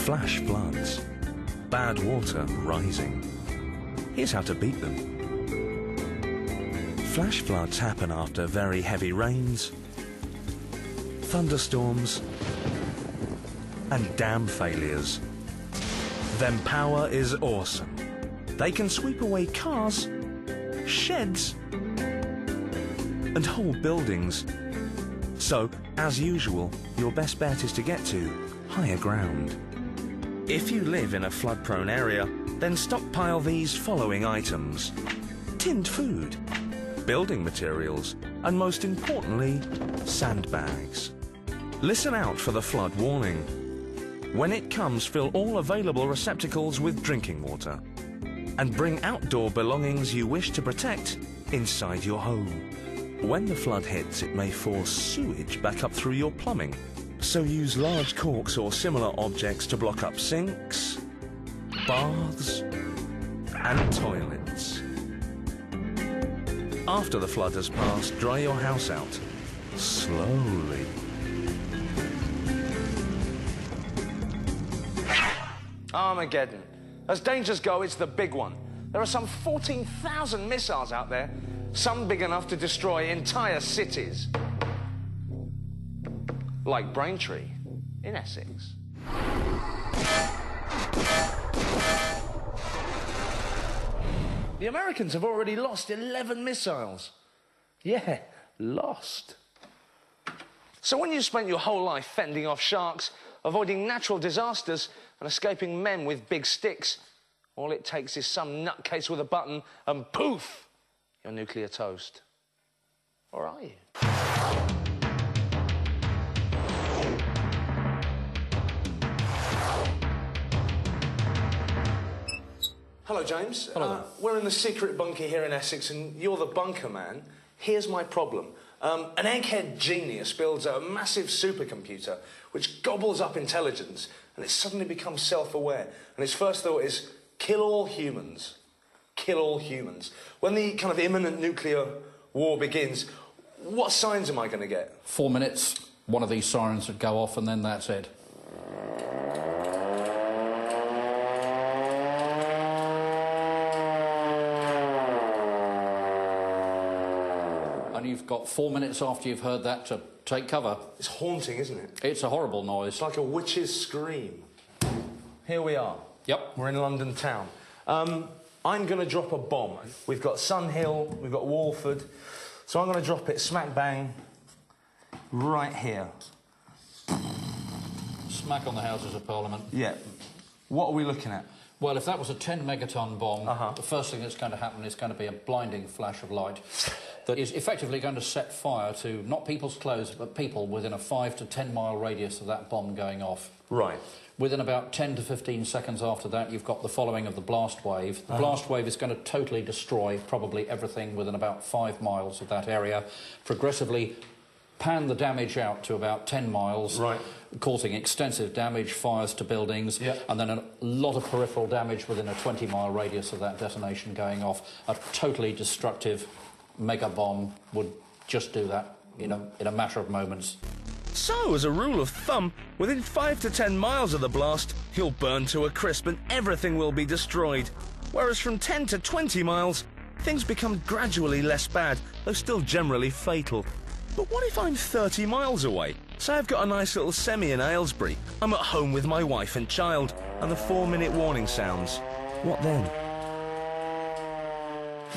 Flash floods. Bad water rising. Here's how to beat them. Flash floods happen after very heavy rains, thunderstorms, and dam failures. Then power is awesome. They can sweep away cars, sheds, and whole buildings. So, as usual, your best bet is to get to higher ground. If you live in a flood-prone area, then stockpile these following items: tinned food, building materials, and most importantly, sandbags. Listen out for the flood warning. When it comes, fill all available receptacles with drinking water and bring outdoor belongings you wish to protect inside your home. When the flood hits, it may force sewage back up through your plumbing, so use large corks or similar objects to block up sinks, baths, and toilets. After the flood has passed, dry your house out slowly. Armageddon. As dangers go, it's the big one. There are some 14,000 missiles out there, some big enough to destroy entire cities. Like Braintree in Essex. The Americans have already lost 11 missiles. Yeah, lost. So when you spent your whole life fending off sharks, avoiding natural disasters, and escaping men with big sticks, all it takes is some nutcase with a button, and poof, you're nuclear toast. Or are you? Hello, James. Hello. We're in the secret bunker here in Essex, and you're the bunker man. Here's my problem. An egghead genius builds a massive supercomputer which gobbles up intelligence, and it suddenly becomes self-aware. And its first thought is, kill all humans. Kill all humans. When the kind of imminent nuclear war begins, what signs am I going to get? 4 minutes, one of these sirens would go off, and then that's it. And you've got 4 minutes after you've heard that to take cover. It's haunting, isn't it? It's a horrible noise. It's like a witch's scream. Here we are. Yep. We're in London town. I'm going to drop a bomb. We've got Sun Hill, we've got Walford. So I'm going to drop it smack bang right here. Smack on the Houses of Parliament. Yeah. What are we looking at? Well, if that was a 10-megaton bomb, the first thing that's going to happen is going to be a blinding flash of light that is effectively going to set fire to not people's clothes, but people within a 5 to 10 mile radius of that bomb going off. Right. Within about 10 to 15 seconds after that, you've got the following of the blast wave. The blast wave is going to totally destroy probably everything within about 5 miles of that area, progressively pan the damage out to about 10 miles, causing extensive damage, fires to buildings, and then a lot of peripheral damage within a 20-mile radius of that detonation going off. A totally destructive mega bomb would just do that in a matter of moments. So, as a rule of thumb, within 5 to 10 miles of the blast, you'll burn to a crisp and everything will be destroyed. Whereas from 10 to 20 miles, things become gradually less bad, though still generally fatal. But what if I'm 30 miles away? Say I've got a nice little semi in Aylesbury. I'm at home with my wife and child, and the 4-minute warning sounds. What then?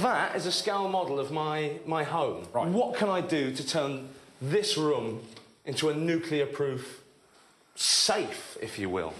That is a scale model of my home. Right. What can I do to turn this room into a nuclear-proof safe, if you will?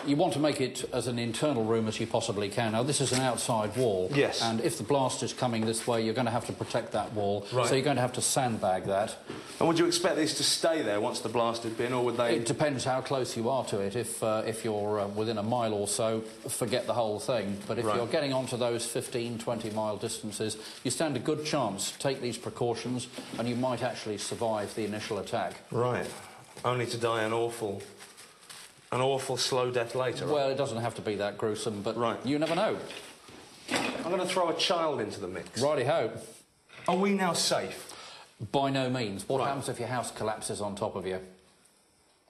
You want to make it as an internal room as you possibly can. Now, this is an outside wall. Yes. And if the blast is coming this way, you're going to have to protect that wall. Right. So you're going to have to sandbag that. And would you expect these to stay there once the blast had been, or would they... It depends how close you are to it. If you're within a mile or so, forget the whole thing. But if you're getting onto those 15, 20-mile distances, you stand a good chance. Take these precautions, and you might actually survive the initial attack. Right. Only to die an awful slow death later. Well, it doesn't have to be that gruesome, but you never know. I'm going to throw a child into the mix. Righty-ho. Are we now safe? By no means. What happens if your house collapses on top of you?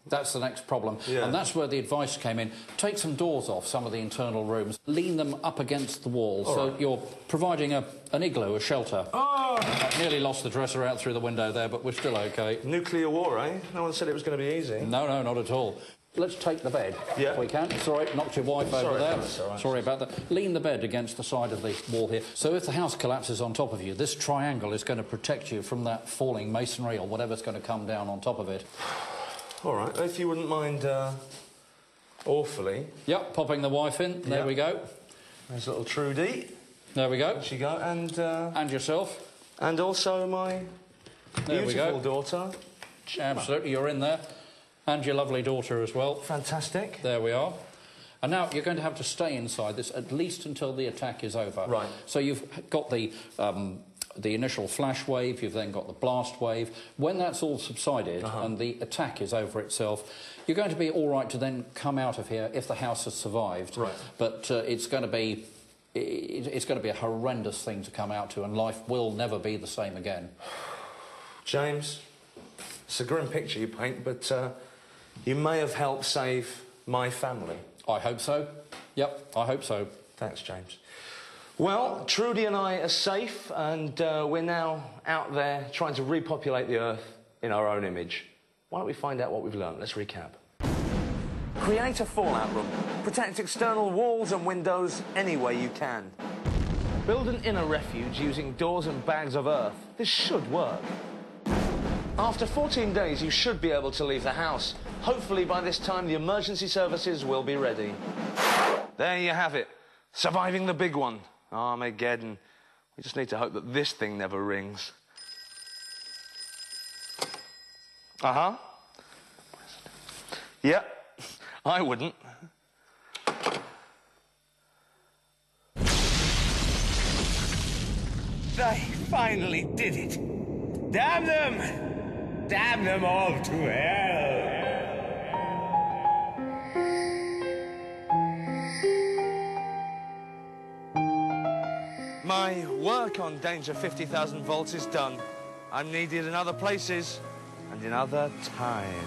That's the next problem. Yeah. And that's where the advice came in. Take some doors off some of the internal rooms. Lean them up against the wall. So you're providing an igloo, a shelter. Oh! I nearly lost the dresser out through the window there, but we're still OK. Nuclear war, eh? No one said it was going to be easy. No, no, not at all. Let's take the bed, Yeah. if we can. Sorry, knocked your wife over there. That's all right. Sorry about that. Lean the bed against the side of the wall here. So if the house collapses on top of you, this triangle is going to protect you from that falling masonry or whatever's going to come down on top of it. All right, if you wouldn't mind, awfully. Yep, popping the wife in. There Yep. we go. There's little Trudy. There we go. There she go. And yourself. And also my There we beautiful go. daughter. Absolutely, you're in there. And your lovely daughter as well. Fantastic. There we are. And now you're going to have to stay inside this at least until the attack is over. Right. So you've got the initial flash wave, you've then got the blast wave. When that's all subsided and the attack is over itself, you're going to be all right to then come out of here if the house has survived. Right. But it's going to be a horrendous thing to come out to, and life will never be the same again. James, it's a grim picture you paint, but you may have helped save my family. I hope so. Yep, I hope so. Thanks, James. Well, Trudy and I are safe, and we're now out there trying to repopulate the Earth in our own image. Why don't we find out what we've learned? Let's recap. Create a fallout room. Protect external walls and windows any way you can. Build an inner refuge using doors and bags of earth. This should work. After 14 days, you should be able to leave the house. Hopefully, by this time, the emergency services will be ready. There you have it. Surviving the big one. Armageddon. We just need to hope that this thing never rings. Uh-huh. Yep. I wouldn't. They finally did it. Damn them! Damn them all to hell! My work on Danger 50,000 volts is done. I'm needed in other places and in other time.